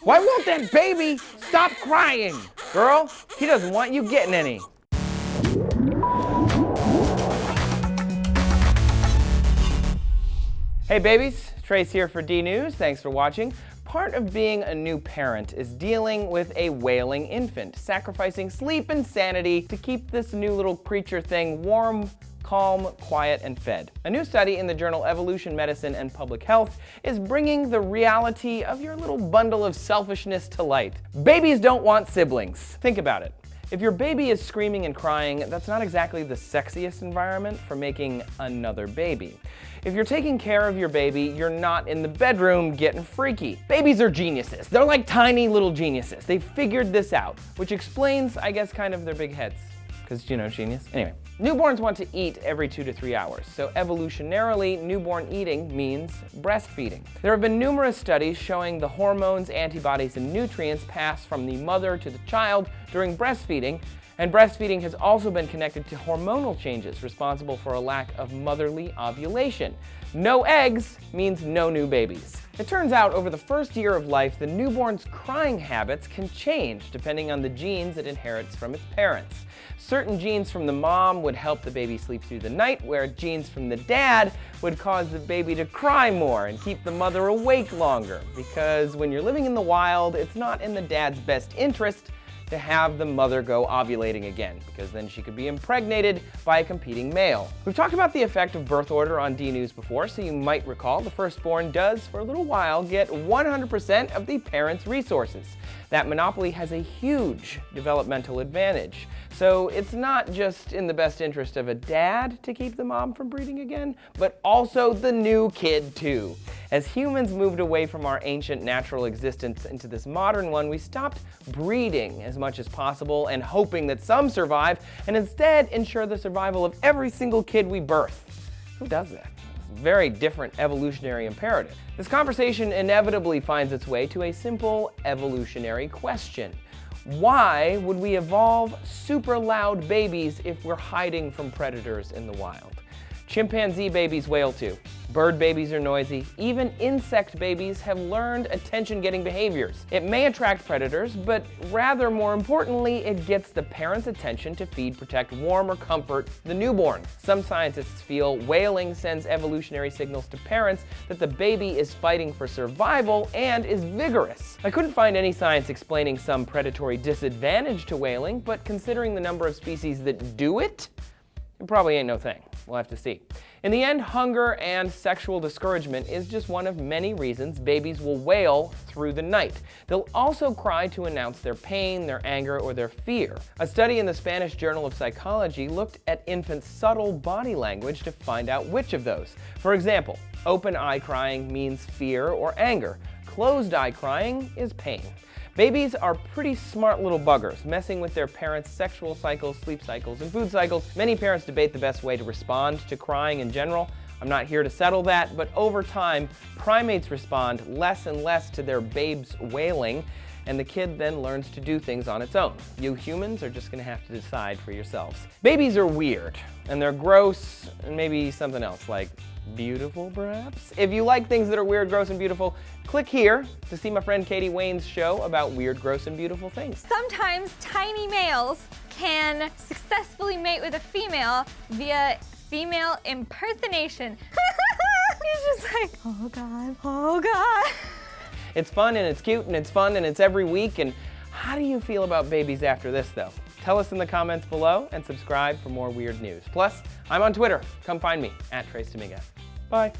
Why won't that baby stop crying? Girl, he doesn't want you getting any. Hey babies, Trace here for D News. Thanks for watching. Part of being a new parent is dealing with a wailing infant, sacrificing sleep and sanity to keep this new little creature thing warm, calm, quiet, and fed. A new study in the journal Evolution Medicine and Public Health is bringing the reality of your little bundle of selfishness to light. Babies don't want siblings. Think about it. If your baby is screaming and crying, that's not exactly the sexiest environment for making another baby. If you're taking care of your baby, you're not in the bedroom getting freaky. Babies are geniuses. They're like tiny little geniuses. They figured this out, which explains, I guess, kind of their big heads. Because, you know, genius. Anyway, newborns want to eat every 2 to 3 hours. So evolutionarily, newborn eating means breastfeeding. There have been numerous studies showing the hormones, antibodies, and nutrients pass from the mother to the child during breastfeeding. And breastfeeding has also been connected to hormonal changes responsible for a lack of motherly ovulation. No eggs means no new babies. It turns out over the first year of life, the newborn's crying habits can change depending on the genes it inherits from its parents. Certain genes from the mom would help the baby sleep through the night, where genes from the dad would cause the baby to cry more and keep the mother awake longer. Because when you're living in the wild, it's not in the dad's best interest to have the mother go ovulating again, because then she could be impregnated by a competing male. We've talked about the effect of birth order on D News before, so you might recall the firstborn does, for a little while, get 100% of the parent's resources. That monopoly has a huge developmental advantage. So it's not just in the best interest of a dad to keep the mom from breeding again, but also the new kid too. As humans moved away from our ancient natural existence into this modern one, we stopped breeding as much as possible and hoping that some survive, and instead ensure the survival of every single kid we birth. Who does that? Very different evolutionary imperative. This conversation inevitably finds its way to a simple evolutionary question. Why would we evolve super loud babies if we're hiding from predators in the wild? Chimpanzee babies wail too. Bird babies are noisy. Even insect babies have learned attention-getting behaviors. It may attract predators, but rather more importantly, it gets the parent's attention to feed, protect, warm, or comfort the newborn. Some scientists feel wailing sends evolutionary signals to parents that the baby is fighting for survival and is vigorous. I couldn't find any science explaining some predatory disadvantage to wailing, but considering the number of species that do it probably ain't no thing. We'll have to see. In the end, hunger and sexual discouragement is just one of many reasons babies will wail through the night. They'll also cry to announce their pain, their anger, or their fear. A study in the Spanish Journal of Psychology looked at infants' subtle body language to find out which of those. For example, open eye crying means fear or anger. Closed eye crying is pain. Babies are pretty smart little buggers, messing with their parents' sexual cycles, sleep cycles, and food cycles. Many parents debate the best way to respond to crying in general. I'm not here to settle that, but over time, primates respond less and less to their babe's wailing, and the kid then learns to do things on its own. You humans are just gonna have to decide for yourselves. Babies are weird, and they're gross, and maybe something else, like beautiful, perhaps? If you like things that are weird, gross, and beautiful, click here to see my friend Katie Wayne's show about weird, gross, and beautiful things. Sometimes tiny males can successfully mate with a female via female impersonation. He's just like, oh God, oh God. It's fun, and it's cute, and it's fun, and it's every week, and how do you feel about babies after this, though? Tell us in the comments below, and subscribe for more weird news. Plus, I'm on Twitter. Come find me, @TraceDominguez. Bye.